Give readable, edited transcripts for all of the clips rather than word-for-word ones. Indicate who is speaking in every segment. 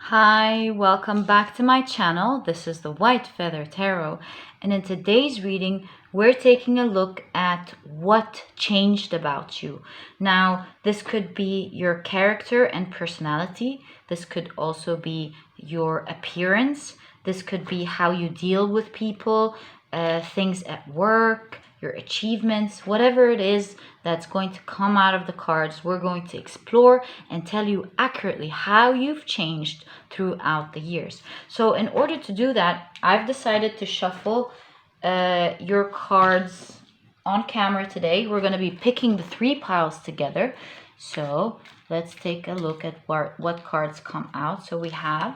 Speaker 1: Hi, welcome back to my channel. This is the White Feather Tarot, and in today's reading, we're taking a look at what changed about you. Now, this could be your character and personality. This could also be your appearance. This could be how you deal with people, things at work, your achievements, whatever it is that's going to come out of the cards. We're going to explore and tell you accurately how you've changed throughout the years. So in order to do that, I've decided to shuffle your cards on camera today. We're going to be picking the three piles together. So let's take a look at what cards come out. So we have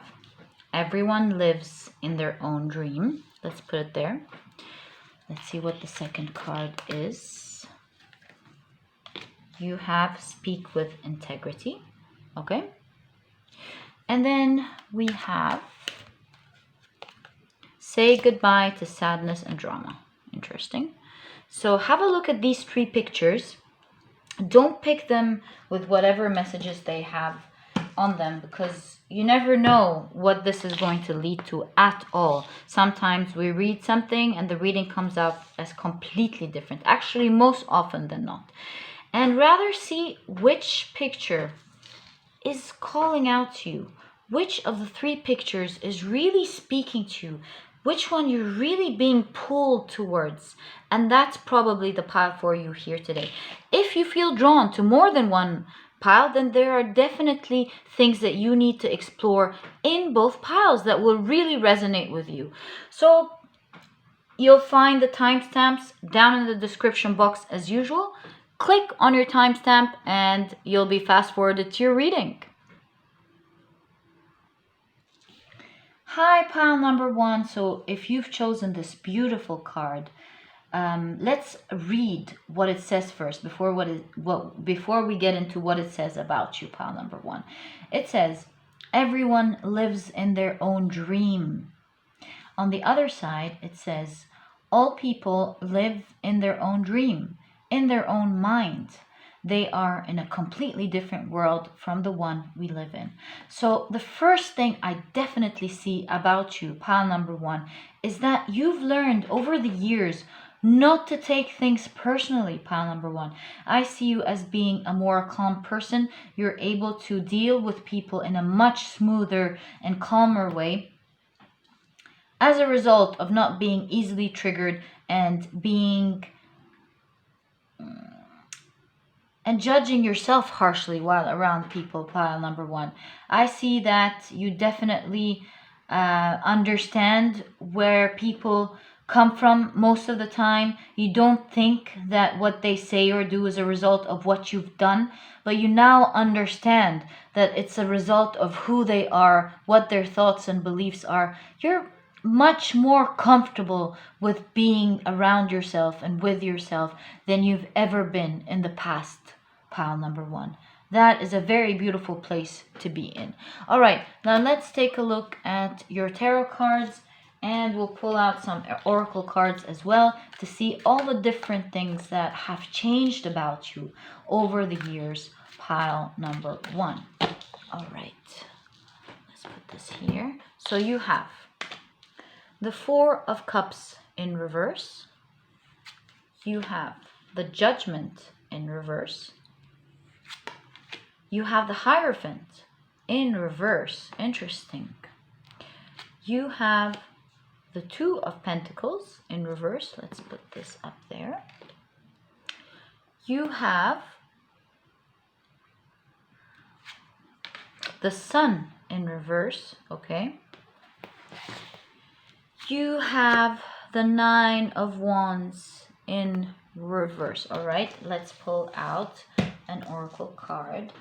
Speaker 1: everyone lives in their own dream. Let's put it there. Let's see what the second card is. You have speak with integrity. Okay. And then we have say goodbye to sadness and drama. Interesting. So have a look at these three pictures. Don't pick them with whatever messages they have on them, because you never know what this is going to lead to at all. Sometimes we read something and the reading comes out as completely different, actually most often than not. And rather see which picture is calling out to you, which of the three pictures is really speaking to you, which one you're really being pulled towards. And that's probably the pile for you here today. If you feel drawn to more than one pile, then there are definitely things that you need to explore in both piles that will really resonate with you. So you'll find the timestamps down in the description box as usual. Click on your timestamp and you'll be fast forwarded to your reading. Hi, pile number one. So if you've chosen this beautiful card, let's read what it says first before we get into what it says about you, pile number one. It says, everyone lives in their own dream. On the other side, it says, all people live in their own dream, in their own mind. They are in a completely different world from the one we live in. So the first thing I definitely see about you, pile number one, is that you've learned over the years not to take things personally, pile number one. I see you as being a more calm person. You're able to deal with people in a much smoother and calmer way as a result of not being easily triggered and judging yourself harshly while around people, pile number one. I see that you definitely understand where people come from most of the time. You don't think that what they say or do is a result of what you've done, but you now understand that it's a result of who they are, what their thoughts and beliefs are. You're much more comfortable with being around yourself and with yourself than you've ever been in the past, pile number one. That is a very beautiful place to be in. All right, now let's take a look at your tarot cards, and we'll pull out some oracle cards as well to see all the different things that have changed about you over the years, pile number one. All right, let's put this here. So you have the Four of Cups in reverse. You have the Judgment in reverse. You have the Hierophant in reverse. Interesting. You have the Two of Pentacles in reverse. Let's put this up there. You have the Sun in reverse. Okay. You have the Nine of Wands in reverse. All right, let's pull out an oracle card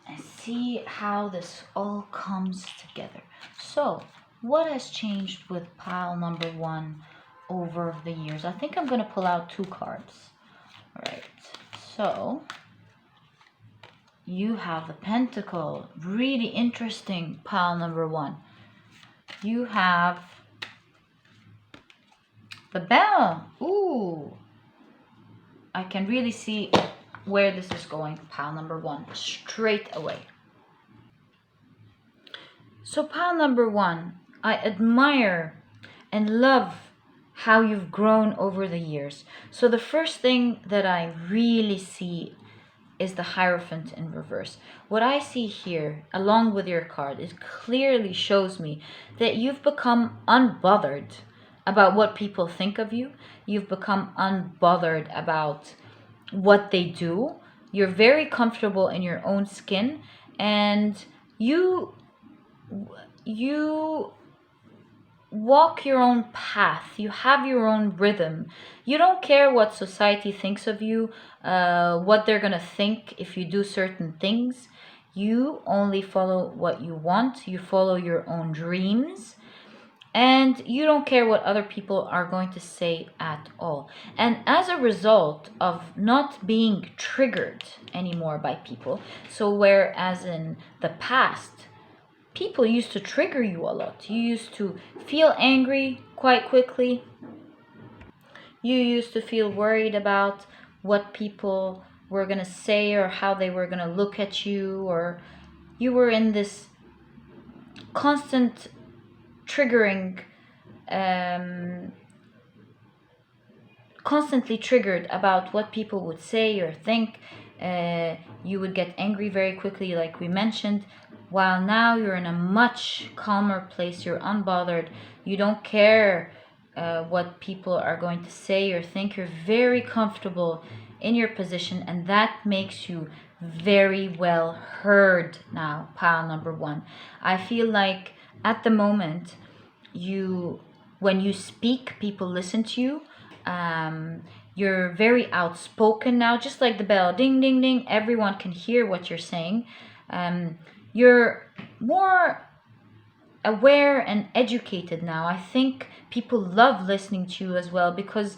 Speaker 1: and see how this all comes together. So what has changed with pile number one over the years? I think I'm going to pull out two cards. All right, so you have the Pentacle. Really interesting, pile number one. You have the Bell. Ooh, I can really see where this is going, pile number one, straight away. So, pile number one, I admire and love how you've grown over the years. So, the first thing that I really see is the Hierophant in reverse. What I see here, along with your card, it clearly shows me that you've become unbothered about what people think of you. You've become unbothered about what they do. You're very comfortable in your own skin, and you you walk your own path. You have your own rhythm. You don't care what society thinks of you, what they're gonna think if you do certain things. You only follow what you want. You follow your own dreams, and you don't care what other people are going to say at all. And as a result of not being triggered anymore by people, so whereas in the past people used to trigger you a lot. You used to feel angry quite quickly. You used to feel worried about what people were going to say or how they were going to look at you, or you were in this constant triggering, um, constantly triggered about what people would say or think. You would get angry very quickly, like we mentioned, while now you're in a much calmer place. You're unbothered. You don't care what people are going to say or think. You're very comfortable in your position, and that makes you very well heard now, pile number one. I feel like at the moment, you when you speak, people listen to you. You're very outspoken now, just like the bell, ding ding ding, everyone can hear what you're saying. You're more aware and educated now. I think people love listening to you as well, because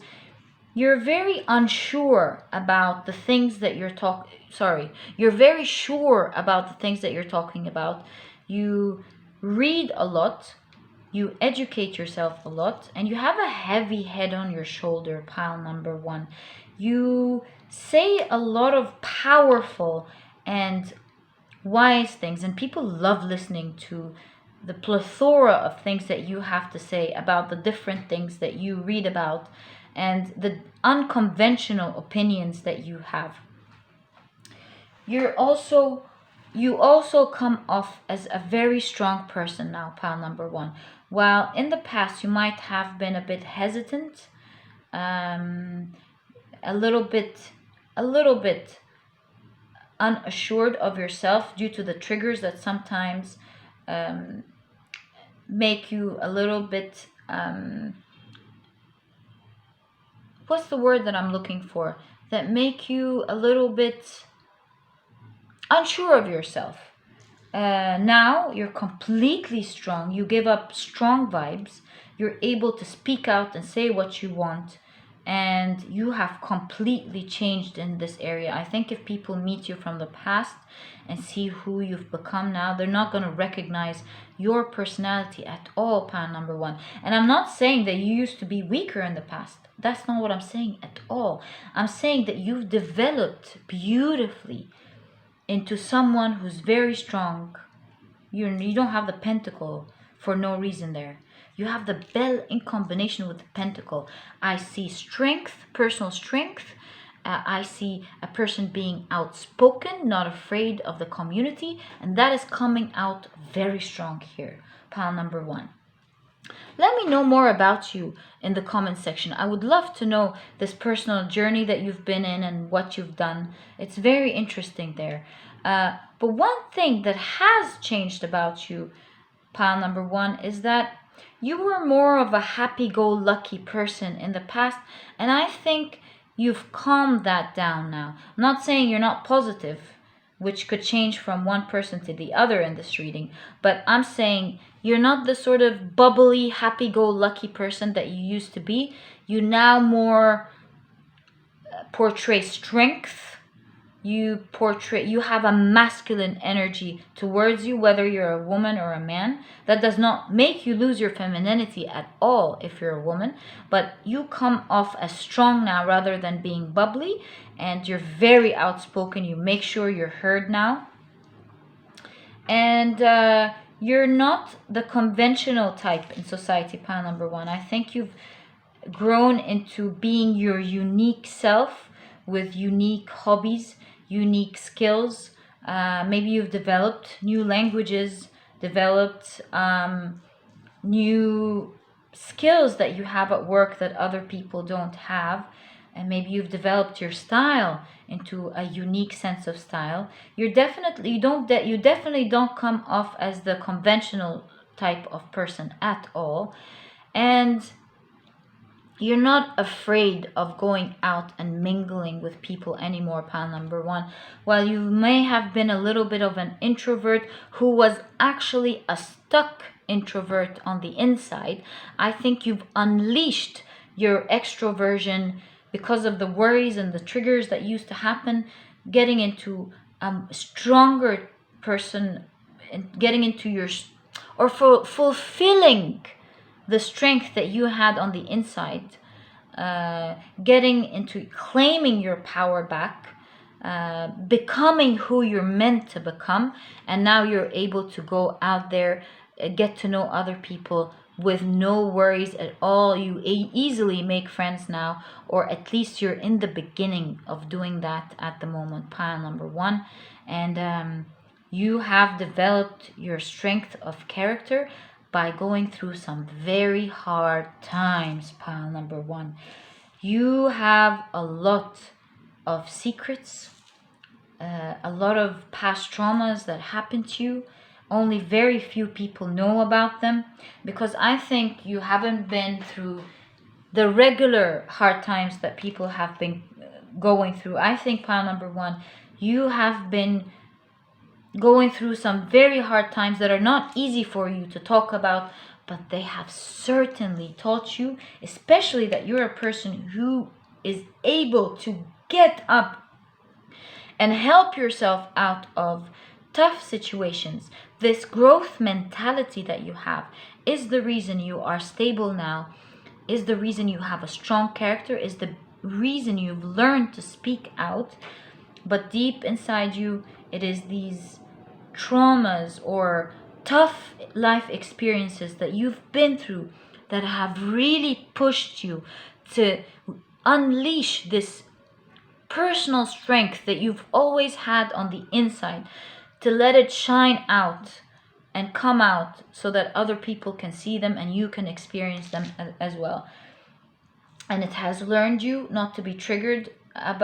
Speaker 1: you're very unsure about the things that you're very sure about the things that you're talking about. You read a lot, you educate yourself a lot, and you have a heavy head on your shoulder, pile number one. You say a lot of powerful and wise things, and people love listening to the plethora of things that you have to say about the different things that you read about and the unconventional opinions that you have. You also come off as a very strong person now, pile number one. While in the past you might have been a bit hesitant, um, a little bit unassured of yourself due to the triggers that sometimes um, make you a little bit, what's the word that I'm looking for? That make you a little bit unsure of yourself. Now you're completely strong. You give up strong vibes. You're able to speak out and say what you want. And you have completely changed in this area. I think if people meet you from the past and see who you've become now, they're not going to recognize your personality at all, pile number one. And I'm not saying that you used to be weaker in the past. That's not what I'm saying at all. I'm saying that you've developed beautifully into someone who's very strong. You don't have the pentacle for no reason there. You have the bell in combination with the pentacle. I see strength, personal strength. I see a person being outspoken, not afraid of the community, and that is coming out very strong here. Pile number one. Let me know more about you in the comment section. I would love to know this personal journey that you've been in and what you've done. It's very interesting there. But one thing that has changed about you, pile number one, is that you were more of a happy-go-lucky person in the past, and I think you've calmed that down now. I'm not saying you're not positive, which could change from one person to the other in this reading, but I'm saying you're not the sort of bubbly, happy-go-lucky person that you used to be. You now more portray strength. You have a masculine energy towards you, whether you're a woman or a man. That does not make you lose your femininity at all if you're a woman, but you come off as strong now rather than being bubbly, and you're very outspoken. You make sure you're heard now, and you're not the conventional type in society, pile number one. I think you've grown into being your unique self with unique hobbies, unique skills. Maybe you've developed new languages, developed new skills that you have at work that other people don't have. And maybe you've developed your style into a unique sense of style. You definitely don't come off as the conventional type of person at all. And you're not afraid of going out and mingling with people anymore, pile number one. While you may have been a little bit of an introvert who was actually a stuck introvert on the inside, I think you've unleashed your extroversion because of the worries and the triggers that used to happen, getting into a stronger person, and getting into your, or for fulfilling the strength that you had on the inside, getting into claiming your power back, becoming who you're meant to become, and now you're able to go out there, get to know other people with no worries at all. You easily make friends now, or at least you're in the beginning of doing that at the moment, pile number one. And you have developed your strength of character by going through some very hard times, pile number one. You have a lot of secrets, a lot of past traumas that happened to you. Only very few people know about them, because I think you haven't been through the regular hard times that people have been going through. I think, pile number one, you have been going through some very hard times that are not easy for you to talk about, but they have certainly taught you, especially that you're a person who is able to get up and help yourself out of tough situations. This growth mentality that you have is the reason you are stable now, is the reason you have a strong character, is the reason you've learned to speak out. But deep inside you, it is these traumas or tough life experiences that you've been through that have really pushed you to unleash this personal strength that you've always had on the inside, to let it shine out and come out so that other people can see them and you can experience them as well. And it has learned you not to be triggered and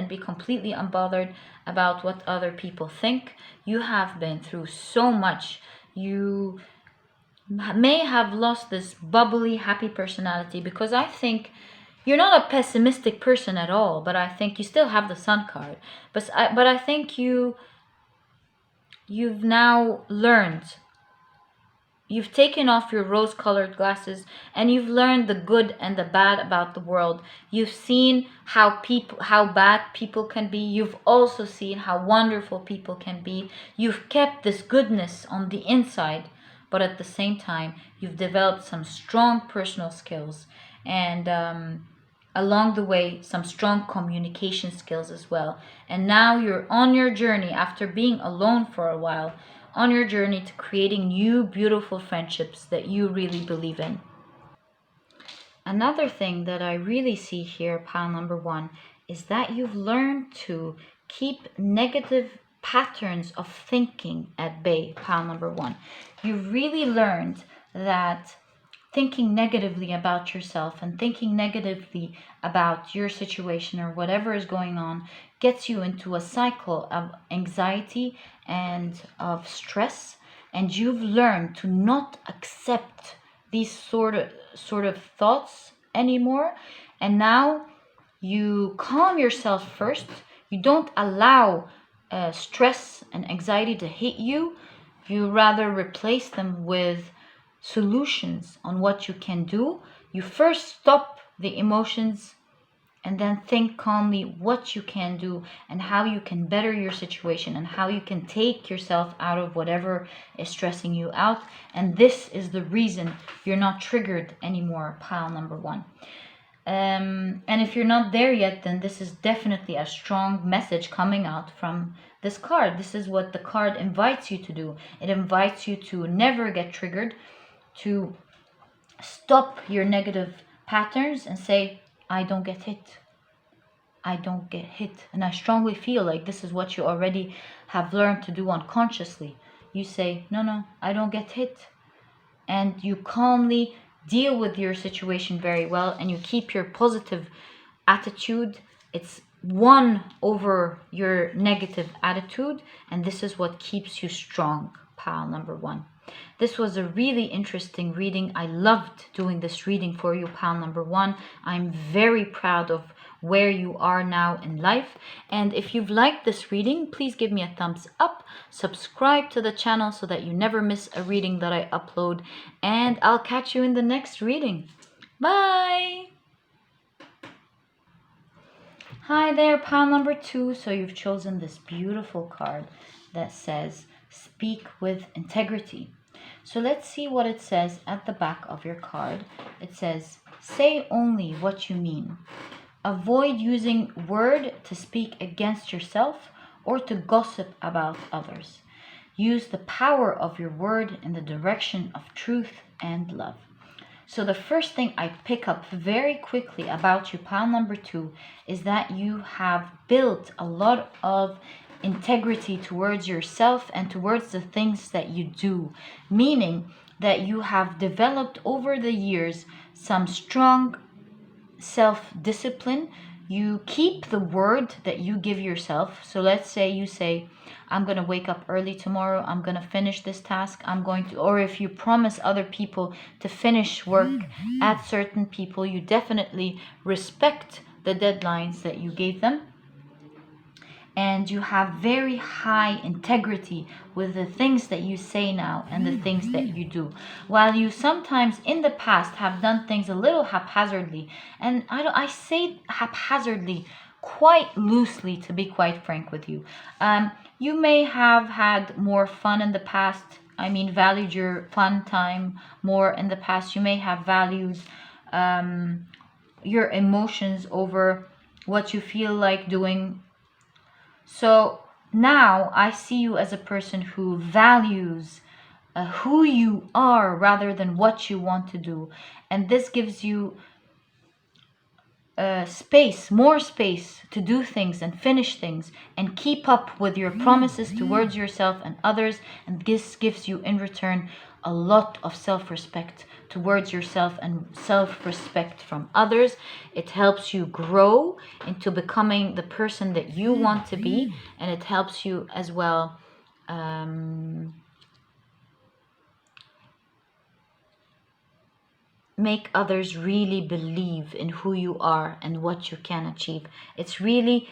Speaker 1: be completely unbothered about what other people think. You have been through so much. You may have lost this bubbly, happy personality, because I think you're not a pessimistic person at all, but I think you still have the sun card. But I think you've now learned. You've taken off your rose-colored glasses and you've learned the good and the bad about the world. You've seen how bad people can be. You've also seen how wonderful people can be. You've kept this goodness on the inside, but at the same time, you've developed some strong personal skills, and along the way, some strong communication skills as well. And now you're on your journey, after being alone for a while, on your journey to creating new beautiful friendships that you really believe in. Another thing that I really see here, pile number one, is that you've learned to keep negative patterns of thinking at bay, pile number one. You've really learned that thinking negatively about yourself and thinking negatively about your situation or whatever is going on gets you into a cycle of anxiety and of stress, and you've learned to not accept these sort of thoughts anymore. And now you calm yourself first. You don't allow stress and anxiety to hit you. You rather replace them with solutions on what you can do. You first stop the emotions and then think calmly what you can do and how you can better your situation and how you can take yourself out of whatever is stressing you out. And this is the reason you're not triggered anymore, pile number one. And if you're not there yet, then this is definitely a strong message coming out from this card. This is what the card invites you to do. It invites you to never get triggered, to stop your negative patterns and say, I don't get hit. I don't get hit. And I strongly feel like this is what you already have learned to do unconsciously. You say, no, I don't get hit. And you calmly deal with your situation very well, and you keep your positive attitude. It's won over your negative attitude, and this is what keeps you strong, pile number 1. This was a really interesting reading. I loved doing this reading for you, pile number 1. I'm very proud of where you are now in life. And if you've liked this reading, please give me a thumbs up, subscribe to the channel so that you never miss a reading that I upload, and I'll catch you in the next reading. Bye! Hi there, pile number 2. So you've chosen this beautiful card that says, speak with integrity. So let's see what it says at the back of your card. It says, say only what you mean. Avoid using word to speak against yourself or to gossip about others. Use the power of your word in the direction of truth and love. So the first thing I pick up very quickly about you, pile number 2, is that you have built a lot of integrity towards yourself and towards the things that you do, meaning that you have developed over the years some strong self-discipline. You keep the word that you give yourself. So let's say you say, I'm going to wake up early tomorrow, I'm going to finish this task, I'm going to, or if you promise other people to finish work at certain people, you definitely respect the deadlines that you gave them. And you have very high integrity with the things that you say now and the things that you do. While you sometimes in the past have done things a little haphazardly, and I say haphazardly quite loosely, to be quite frank with you. You may have had more fun in the past. I mean, valued your fun time more in the past. You may have valued your emotions over what you feel like doing. So now I see you as a person who values who you are rather than what you want to do. And this gives you more space to do things and finish things and keep up with your promises towards yourself and others. And this gives you in return a lot of self-respect towards yourself and self-respect from others. It helps you grow into becoming the person that you want to be, and it helps you as well make others really believe in who you are and what you can achieve. It's really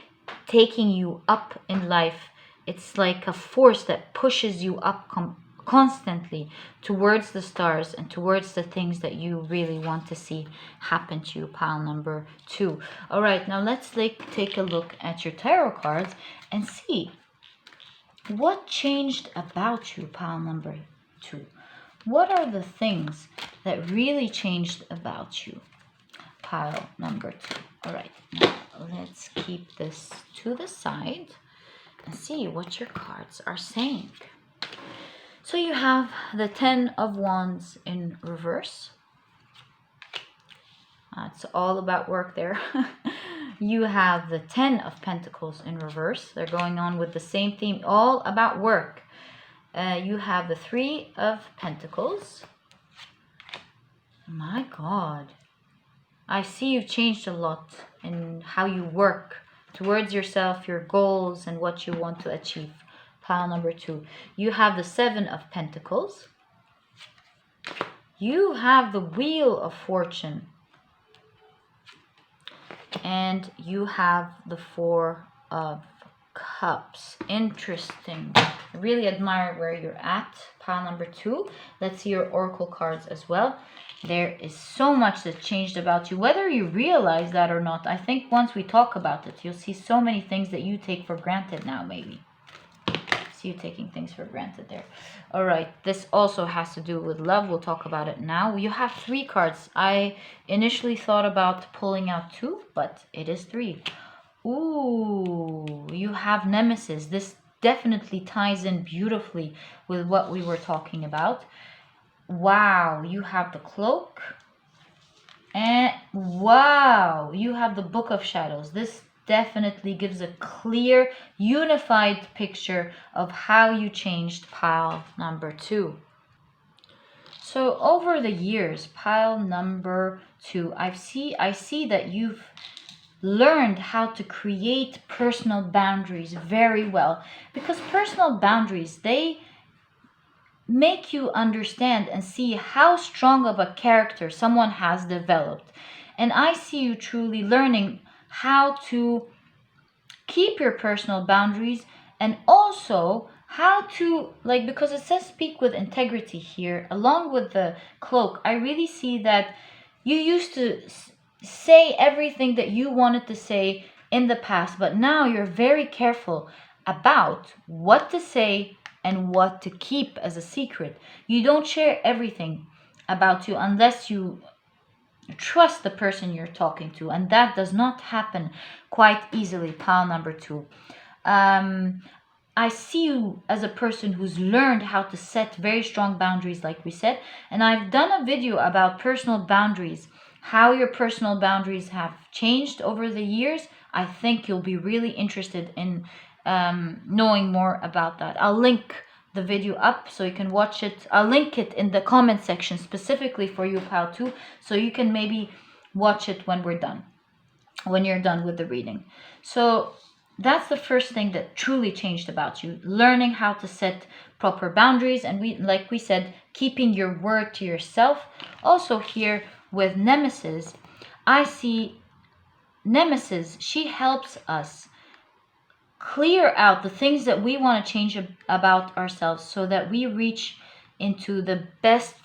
Speaker 1: taking you up in life. It's like a force that pushes you up constantly towards the stars and towards the things that you really want to see happen to you, pile number 2. All right, now let's take a look at your tarot cards and see what changed about you, pile number 2. What are the things that really changed about you, pile number 2? All right, now let's keep this to the side and see what your cards are saying. So you have the 10 of Wands in reverse. It's all about work there. You have the 10 of Pentacles in reverse. They're going on with the same theme, all about work. You have the 3 of Pentacles. My God. I see you've changed a lot in how you work towards yourself, your goals, and what you want to achieve. Pile number 2. You have the 7 of Pentacles. You have the Wheel of Fortune. And you have the 4 of Cups. Interesting. I really admire where you're at, pile number 2. Let's see your oracle cards as well. There is so much that changed about you, whether you realize that or not. I think once we talk about it, you'll see so many things that you take for granted now, maybe. Let's see you taking things for granted there. All right, this also has to do with love. We'll talk about it now. You have 3 cards. I initially thought about pulling out 2, but it is 3. Ooh, you have Nemesis. This definitely ties in beautifully with what we were talking about. Wow, you have the Cloak. And wow, you have the Book of Shadows. This definitely gives a clear, unified picture of how you changed pile number 2. So over the years, pile number 2, I see that you've learned how to create personal boundaries very well, because personal boundaries, they make you understand and see how strong of a character someone has developed. And I see you truly learning how to keep your personal boundaries, and also how to, like, because it says speak with integrity here along with the Cloak. I really see that you used to say everything that you wanted to say in the past, but now you're very careful about what to say and what to keep as a secret. You don't share everything about you unless you trust the person you're talking to, and that does not happen quite easily, pile number 2. I see you as a person who's learned how to set very strong boundaries, like we said, and I've done a video about personal boundaries, how your personal boundaries have changed over the years. I think you'll be really interested in knowing more about that. I'll link the video up so you can watch it. I'll link it in the comment section specifically for you, pile 2, so you can maybe watch it when we're done, when you're done with the reading. So that's the first thing that truly changed about you, learning how to set proper boundaries, and like we said, keeping your word to yourself. Also here with Nemesis, I see Nemesis, she helps us clear out the things that we want to change about ourselves, so that we reach into the best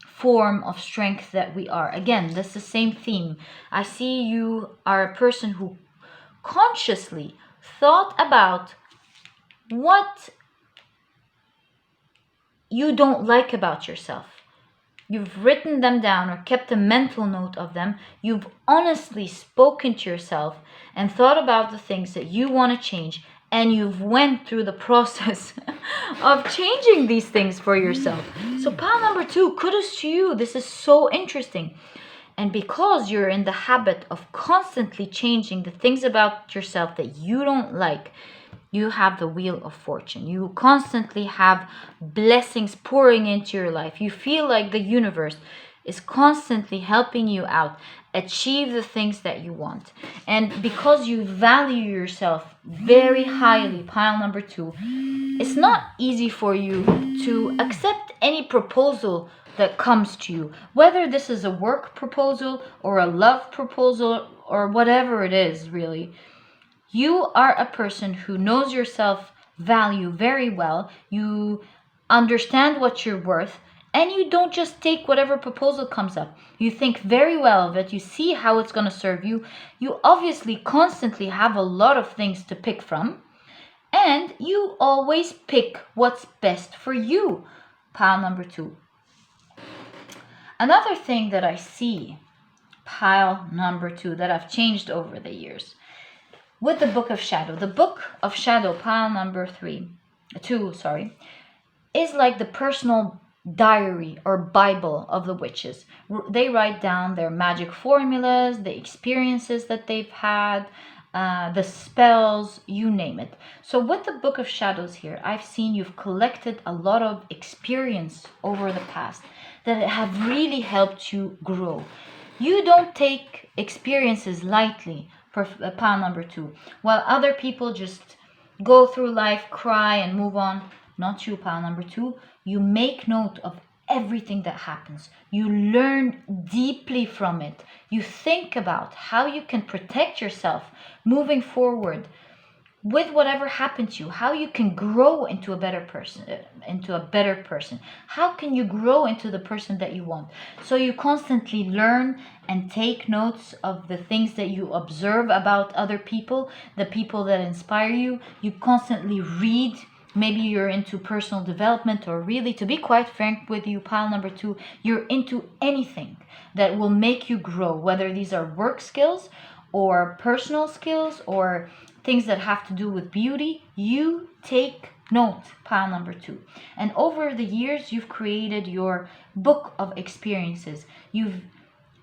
Speaker 1: form of strength that we are. Again, that's the same theme. I see you are a person who consciously thought about what you don't like about yourself. You've written them down or kept a mental note of them. You've honestly spoken to yourself and thought about the things that you want to change, and you've went through the process of changing these things for yourself. So pile number 2, kudos to you. This is so interesting. And because you're in the habit of constantly changing the things about yourself that you don't like, you have the Wheel of Fortune. You constantly have blessings pouring into your life. You feel like the universe is constantly helping you out achieve the things that you want. And because you value yourself very highly, pile number 2, it's not easy for you to accept any proposal that comes to you, whether this is a work proposal or a love proposal or whatever it is. Really, you are a person who knows your self value very well. You understand what you're worth, and you don't just take whatever proposal comes up. You think very well of it. You see how it's going to serve you. You obviously constantly have a lot of things to pick from, and you always pick what's best for you, pile number 2. Another thing that I see, pile number 2, that I've changed over the years with the Book of Shadow. The Book of Shadow, pile number 2, is like the personal diary or Bible of the witches. They write down their magic formulas, the experiences that they've had, the spells, you name it. So with the Book of Shadows here, I've seen you've collected a lot of experience over the past that have really helped you grow. You don't take experiences lightly, pile number 2. While other people just go through life, cry, and move on, not you, pile number 2. You make note of everything that happens. You learn deeply from it. You think about how you can protect yourself moving forward with whatever happened to you, how you can grow into a better person, how can you grow into the person that you want. So you constantly learn and take notes of the things that you observe about other people, the people that inspire you. You constantly read Maybe you're into personal development, or really, to be quite frank with you, pile number 2, you're into anything that will make you grow, whether these are work skills or personal skills or things that have to do with beauty. You take note, pile number 2. And over the years, you've created your book of experiences. You've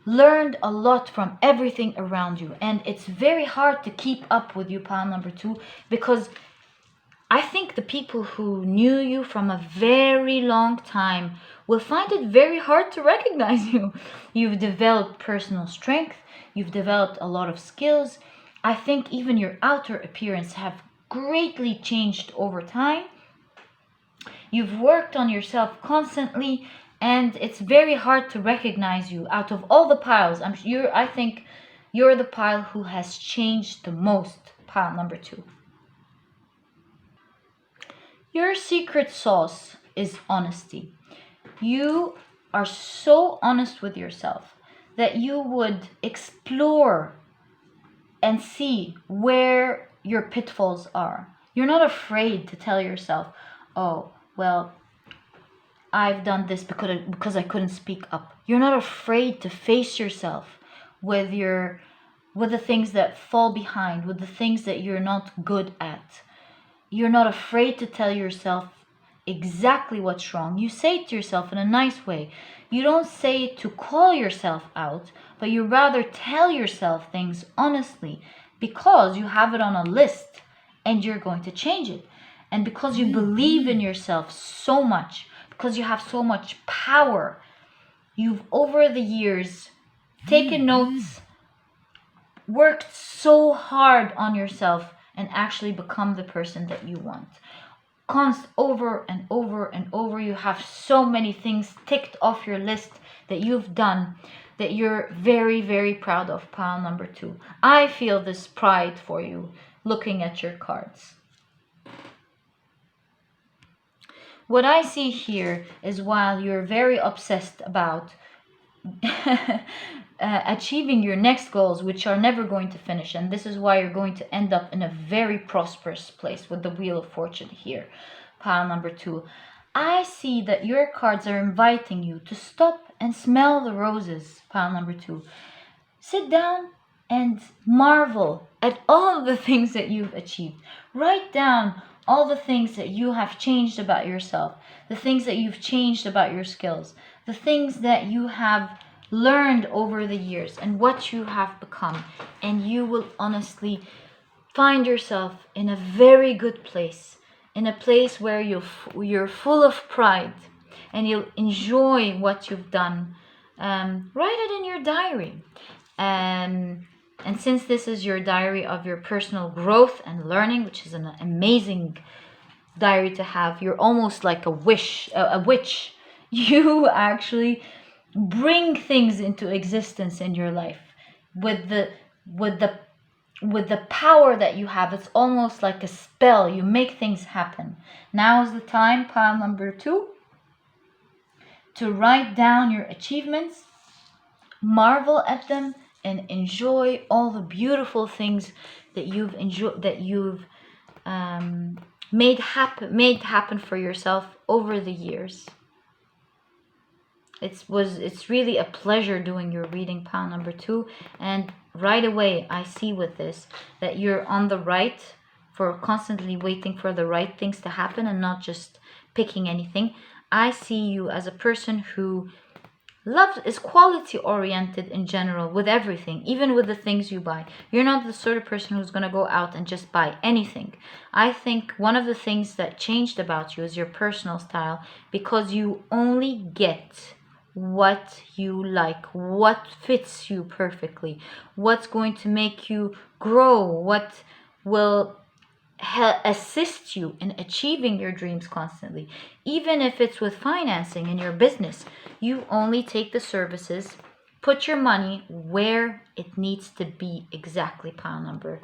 Speaker 1: learned a lot from everything around you, and it's very hard to keep up with you, pile number 2, because I think the people who knew you from a very long time will find it very hard to recognize you. You've developed personal strength, you've developed a lot of skills. I think even your outer appearance have greatly changed over time. You've worked on yourself constantly, and it's very hard to recognize you out of all the piles. I think you're the pile who has changed the most, pile number 2. Your secret sauce is honesty. You are so honest with yourself that you would explore and see where your pitfalls are. You're not afraid to tell yourself, oh, well, I've done this because I couldn't speak up. You're not afraid to face yourself with the things that fall behind, with the things that you're not good at. You're not afraid to tell yourself exactly what's wrong. You say it to yourself in a nice way. You don't say it to call yourself out, but you rather tell yourself things honestly, because you have it on a list and you're going to change it. And because you believe in yourself so much, because you have so much power, you've over the years taken notes, worked so hard on yourself, and actually become the person that you want. Over and over and over, you have so many things ticked off your list that you've done that you're very, very proud of, pile number 2. I feel this pride for you looking at your cards. What I see here is, while you're very obsessed about achieving your next goals, which are never going to finish, and this is why you're going to end up in a very prosperous place with the Wheel of Fortune here, pile number 2. I see that your cards are inviting you to stop and smell the roses, pile number 2. Sit down and marvel at all of the things that you've achieved. Write down all the things that you have changed about yourself, the things that you've changed about your skills, the things that you have learned over the years, and what you have become. And you will honestly find yourself in a very good place, in a place where you're full of pride, and you'll enjoy what you've done. Write it in your diary. And since this is your diary of your personal growth and learning, which is an amazing diary to have, you're almost like a witch. You actually bring things into existence in your life with the power that you have. It's almost like a spell. You make things happen. Now is the time, pile number 2, to write down your achievements, marvel at them, and enjoy all the beautiful things that you've made happen for yourself over the years. It's really a pleasure doing your reading, pile number 2, and right away I see with this that you're on the right for constantly waiting for the right things to happen and not just picking anything. I see you as a person who is quality oriented in general with everything, even with the things you buy. You're not the sort of person who's going to go out and just buy anything. I think one of the things that changed about you is your personal style, because you only get what you like, what fits you perfectly, what's going to make you grow, what will assist you in achieving your dreams constantly. Even if it's with financing in your business, you only take the services, put your money where it needs to be exactly, pile number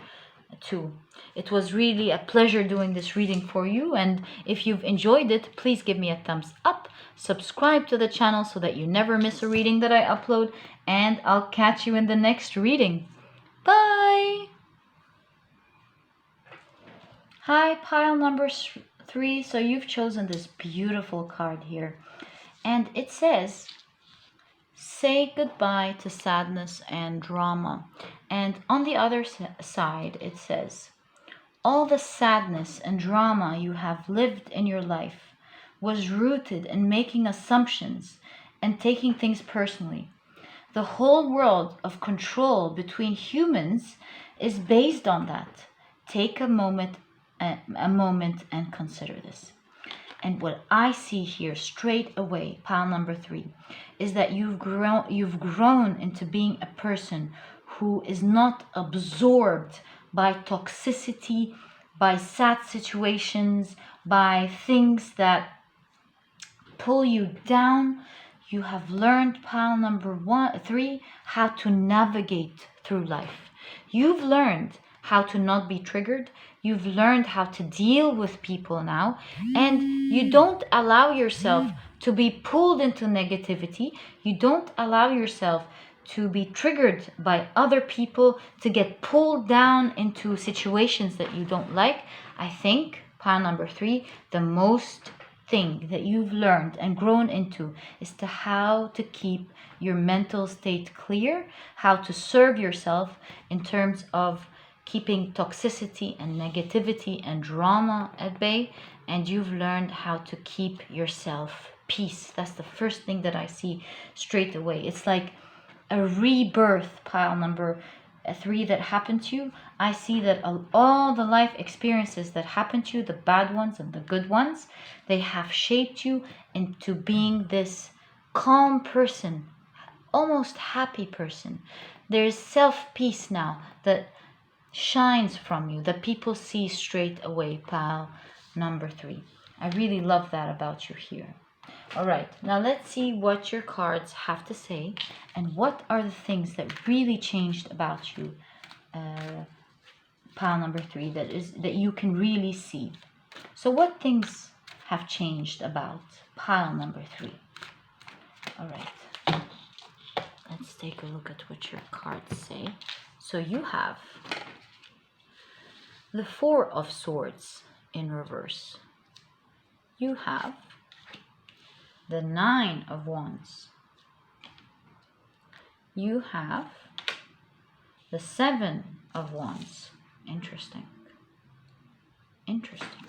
Speaker 1: 2. It was really a pleasure doing this reading for you, and if you've enjoyed it, please give me a thumbs up, subscribe to the channel so that you never miss a reading that I upload, and I'll catch you in the next reading. Bye! Hi, pile number 3, so you've chosen this beautiful card here. And it says, say goodbye to sadness and drama. And on the other side, it says, all the sadness and drama you have lived in your life was rooted in making assumptions and taking things personally. The whole world of control between humans is based on that. Take a moment and consider this. And what I see here straight away, pile number 3, is that you've grown into being a person who is not absorbed by toxicity, by sad situations, by things that pull you down. You have learned, pile number 3, how to navigate through life. You've learned how to not be triggered. You've learned how to deal with people now, and you don't allow yourself to be pulled into negativity. You don't allow yourself to be triggered by other people, to get pulled down into situations that you don't like. I think, pile number 3, the most thing that you've learned and grown into is to how to keep your mental state clear, how to serve yourself in terms of keeping toxicity and negativity and drama at bay, and you've learned how to keep yourself peace. That's the first thing that I see straight away. It's like a rebirth, pile number 3, that happened to you. I see that all the life experiences that happened to you, the bad ones and the good ones, they have shaped you into being this calm person, almost happy person. There's self-peace now that shines from you, that people see straight away, pile number 3. I really love that about you here. All right, now let's see what your cards have to say and what are the things that really changed about you, pile number 3, that you can really see. So what things have changed about pile number 3? All right, let's take a look at what your cards say. So you have the 4 of Swords in reverse. You have the 9 of Wands. You have the 7 of Wands. Interesting. Interesting.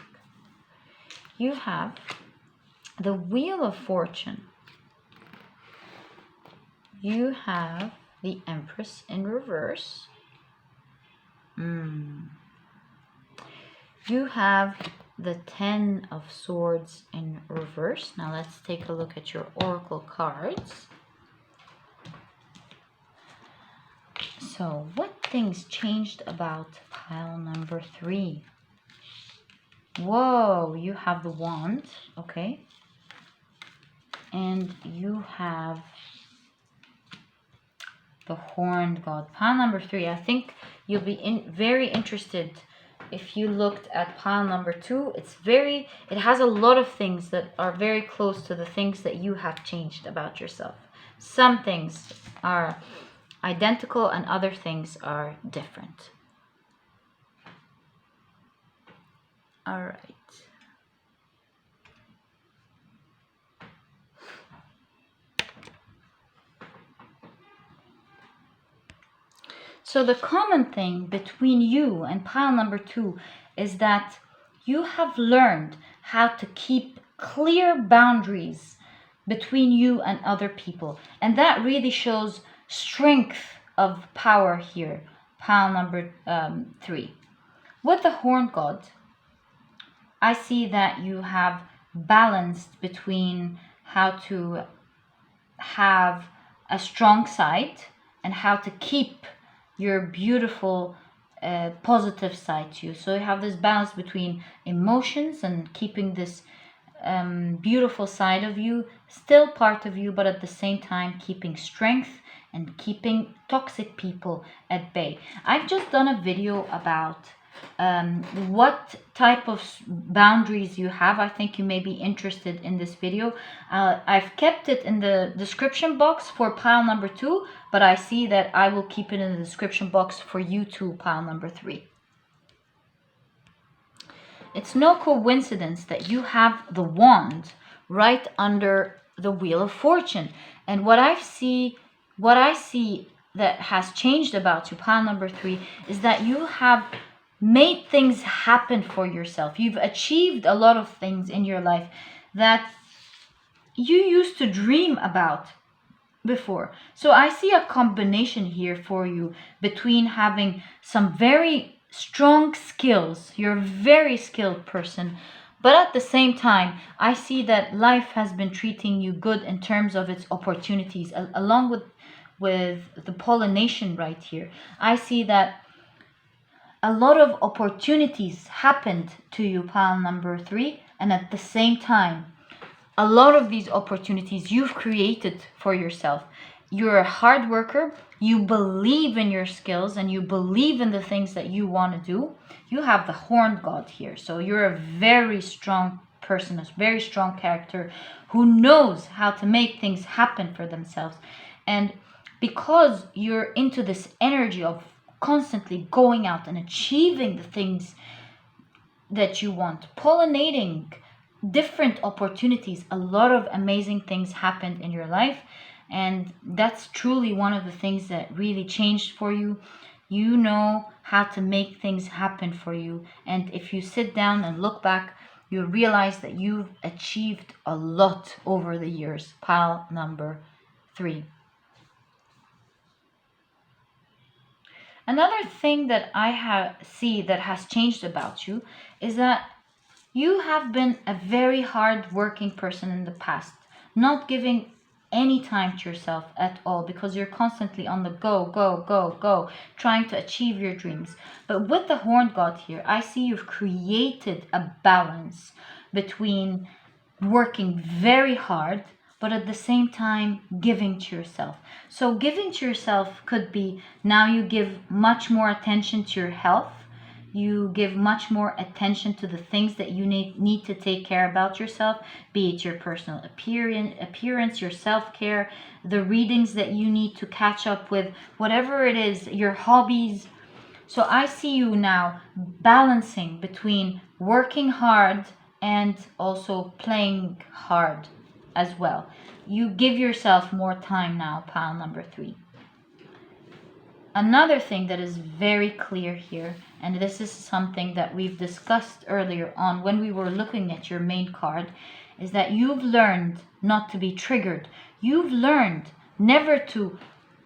Speaker 1: You have the Wheel of Fortune. You have the Empress in reverse. You have the 10 of Swords in reverse. Now let's take a look at your oracle cards. So what things changed about pile number 3? Whoa, you have the Wand, okay. And you have the Horned God. Pile number 3, I think you'll be very interested if you looked at pile number 2. It has a lot of things that are very close to the things that you have changed about yourself. Some things are identical and other things are different. All right. So the common thing between you and pile number 2 is that you have learned how to keep clear boundaries between you and other people. And that really shows strength of power here, pile number 3. With the Horned God, I see that you have balanced between how to have a strong side and how to keep your beautiful positive side to you. So you have this balance between emotions and keeping this beautiful side of you, still part of you, but at the same time keeping strength and keeping toxic people at bay. I've just done a video about what type of boundaries you have. I think you may be interested in this video. I've kept it in the description box for pile number 2, but I see that I will keep it in the description box for you too, pile number 3. it's no coincidence that you have the wand right under the Wheel of Fortune. And what I see that has changed about you, pile number 3, is that you have made things happen for yourself. You've achieved a lot of things in your life that you used to dream about before. So I see a combination here for you between having some very strong skills. You're a very skilled person, but at the same time, I see that life has been treating you good in terms of its opportunities, along with the pollination right here. I see that a lot of opportunities happened to you, pile number 3, and at the same time, a lot of these opportunities you've created for yourself. You're a hard worker, you believe in your skills, and you believe in the things that you want to do. You have the Horned God here, so you're a very strong person, a very strong character who knows how to make things happen for themselves. And because you're into this energy of constantly going out and achieving the things that you want, pollinating different opportunities, a lot of amazing things happened in your life, and that's truly one of the things that really changed for you. You know how to make things happen for you, and if you sit down and look back, you'll realize that you've achieved a lot over the years, pile number 3. Another thing that I see that has changed about you is that you have been a very hard working person in the past, not giving any time to yourself at all because you're constantly on the go, trying to achieve your dreams. But with the Horned God here, I see you've created a balance between working very hard, but at the same time giving to yourself. So giving to yourself could be now you give much more attention to your health. You give much more attention to the things that you need to take care about yourself, be it your personal appearance, your self-care, the readings that you need to catch up with, whatever it is, your hobbies. So I see you now balancing between working hard and also playing hard as well. You give yourself more time now, pile number 3. Another thing that is very clear here, and this is something that we've discussed earlier on when we were looking at your main card, is that you've learned not to be triggered. You've learned never to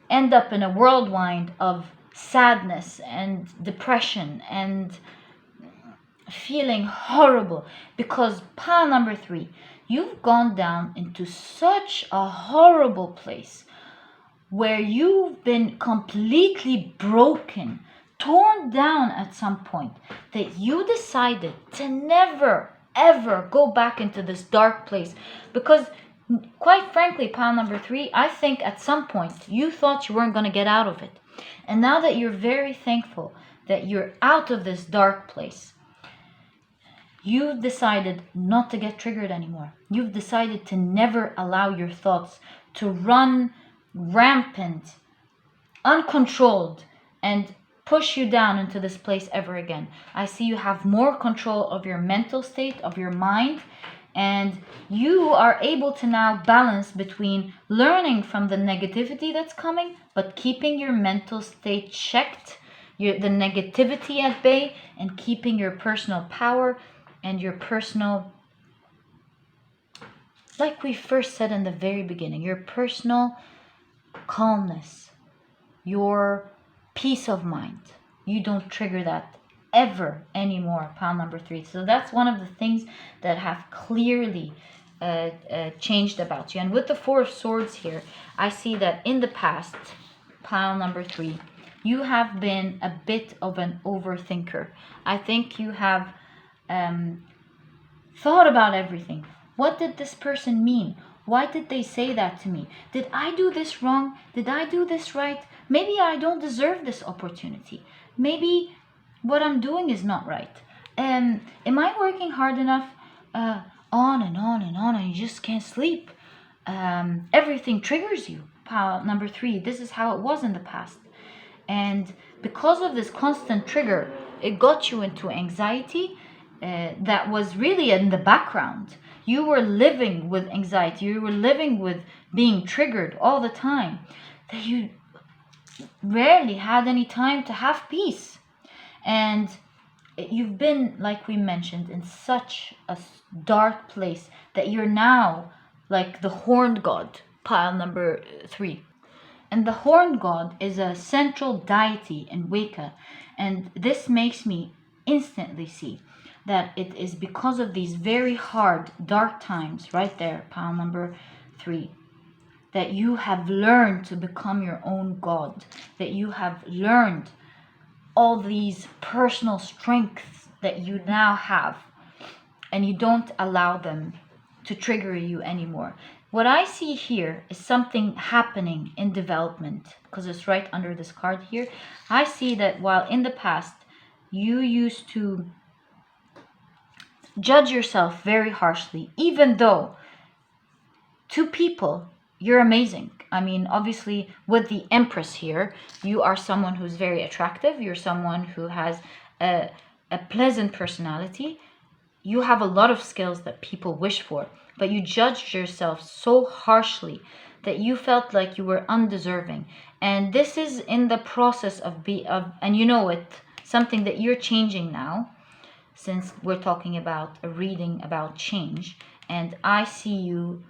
Speaker 1: end up in a whirlwind of sadness and depression and feeling horrible, because pile number 3, you've gone down into such a horrible place where you've been completely broken, torn down at some point, that you decided to never ever go back into this dark place. Because quite frankly, pile number 3, I think at some point you thought you weren't going to get out of it. And now that you're very thankful that you're out of this dark place, you've decided not to get triggered anymore. You've decided to never allow your thoughts to run rampant, uncontrolled, and push you down into this place ever again. I see you have more control of your mental state, of your mind, and you are able to now balance between learning from the negativity that's coming, but keeping your mental state checked, the negativity at bay, and keeping your personal power and your personal, like we first said in the very beginning, your personal calmness, your peace of mind. You don't trigger that ever anymore, pile number 3. So that's one of the things that have clearly changed about you. And with the 4 of Swords here, I see that in the past, pile number 3, you have been a bit of an overthinker. I think you have thought about everything. What did this person mean? Why did they say that to me? Did I do this wrong? Did I do this right? Maybe I don't deserve this opportunity. Maybe what I'm doing is not right. Am I working hard enough? On and on and on, and you just can't sleep. Everything triggers you. Pile number 3, this is how it was in the past. And because of this constant trigger, it got you into anxiety. that was really in the background. You were living with anxiety. You were living with being triggered all the time. That you rarely had any time to have peace. And you've been, like we mentioned, in such a dark place that you're now like the horned god, pile number 3. And the horned god is a central deity in Wicca. And this makes me instantly see that it is because of these very hard, dark times, right there, pile number 3, that you have learned to become your own god, that you have learned all these personal strengths that you now have, and you don't allow them to trigger you anymore. What I see here is something happening in development, because it's right under this card here. I see that while in the past you used to judge yourself very harshly, even though to people you're amazing. I mean, obviously, with the Empress here, you are someone who's very attractive. You're someone who has a pleasant personality. You have a lot of skills that people wish for, but you judged yourself so harshly that you felt like you were undeserving. And this is in the process of and you know it, something that you're changing now, since we're talking about a reading about change. And I see you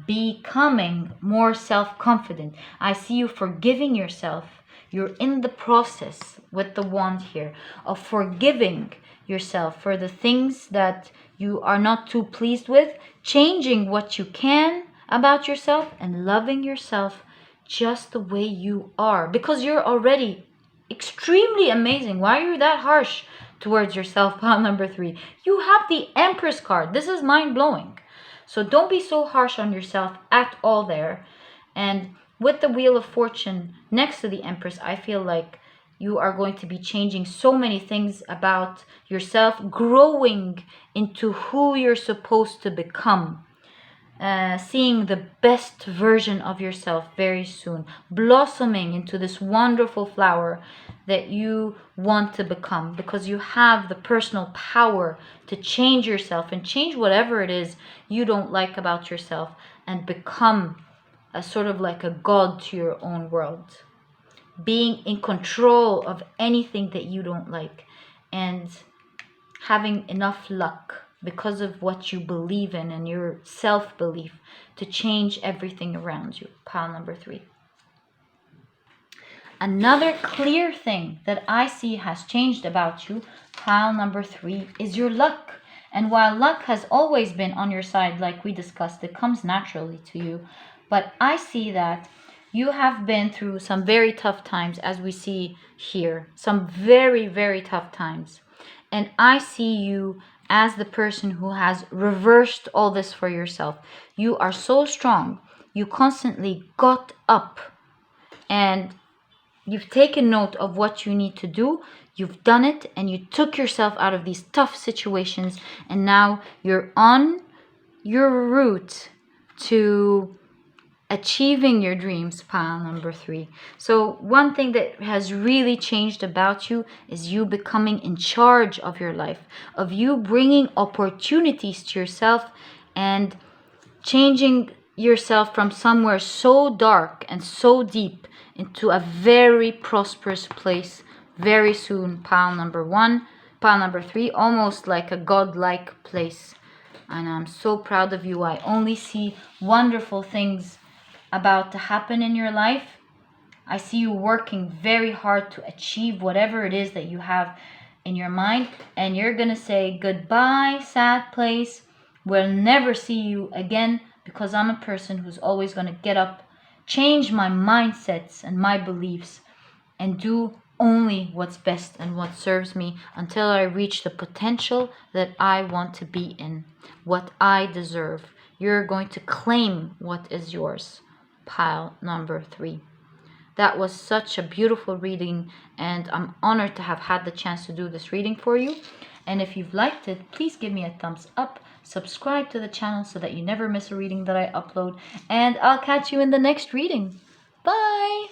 Speaker 1: becoming more self-confident. I see you forgiving yourself. You're in the process with the wand here of forgiving yourself for the things that you are not too pleased with, changing what you can about yourself, and loving yourself just the way you are, because you're already extremely amazing. Why are you that harsh towards yourself? Pile number 3, you have the Empress card. This is mind-blowing. So don't be so harsh on yourself at all there. And with the Wheel of Fortune next to the Empress, I feel like you are going to be changing so many things about yourself, growing into who you're supposed to become, seeing the best version of yourself very soon, blossoming into this wonderful flower that you want to become, because you have the personal power to change yourself and change whatever it is you don't like about yourself, and become a sort of like a god to your own world, being in control of anything that you don't like, and having enough luck because of what you believe in and your self-belief to change everything around you. Pile number 3. Another clear thing that I see has changed about you, pile number 3, is your luck. And while luck has always been on your side, like we discussed, it comes naturally to you. But I see that you have been through some very tough times, as we see here. Some very, very tough times. And I see you as the person who has reversed all this for yourself. You are so strong. You constantly got up and you've taken note of what you need to do. You've done it, and you took yourself out of these tough situations, and now you're on your route to achieving your dreams, pile number 3. So one thing that has really changed about you is you becoming in charge of your life, of you bringing opportunities to yourself and changing yourself from somewhere so dark and so deep into a very prosperous place very soon. Pile number 3, almost like a godlike place. And I'm so proud of you. I only see wonderful things about to happen in your life. I see you working very hard to achieve whatever it is that you have in your mind, and you're gonna say goodbye, sad place. We'll never see you again, because I'm a person who's always gonna get up, change my mindsets and my beliefs, and do only what's best and what serves me until I reach the potential that I want to be in, what I deserve. You're going to claim what is yours. Pile number 3. That was such a beautiful reading, and I'm honored to have had the chance to do this reading for you. And if you've liked it, please give me a thumbs up, subscribe to the channel so that you never miss a reading that I upload, and I'll catch you in the next reading. Bye!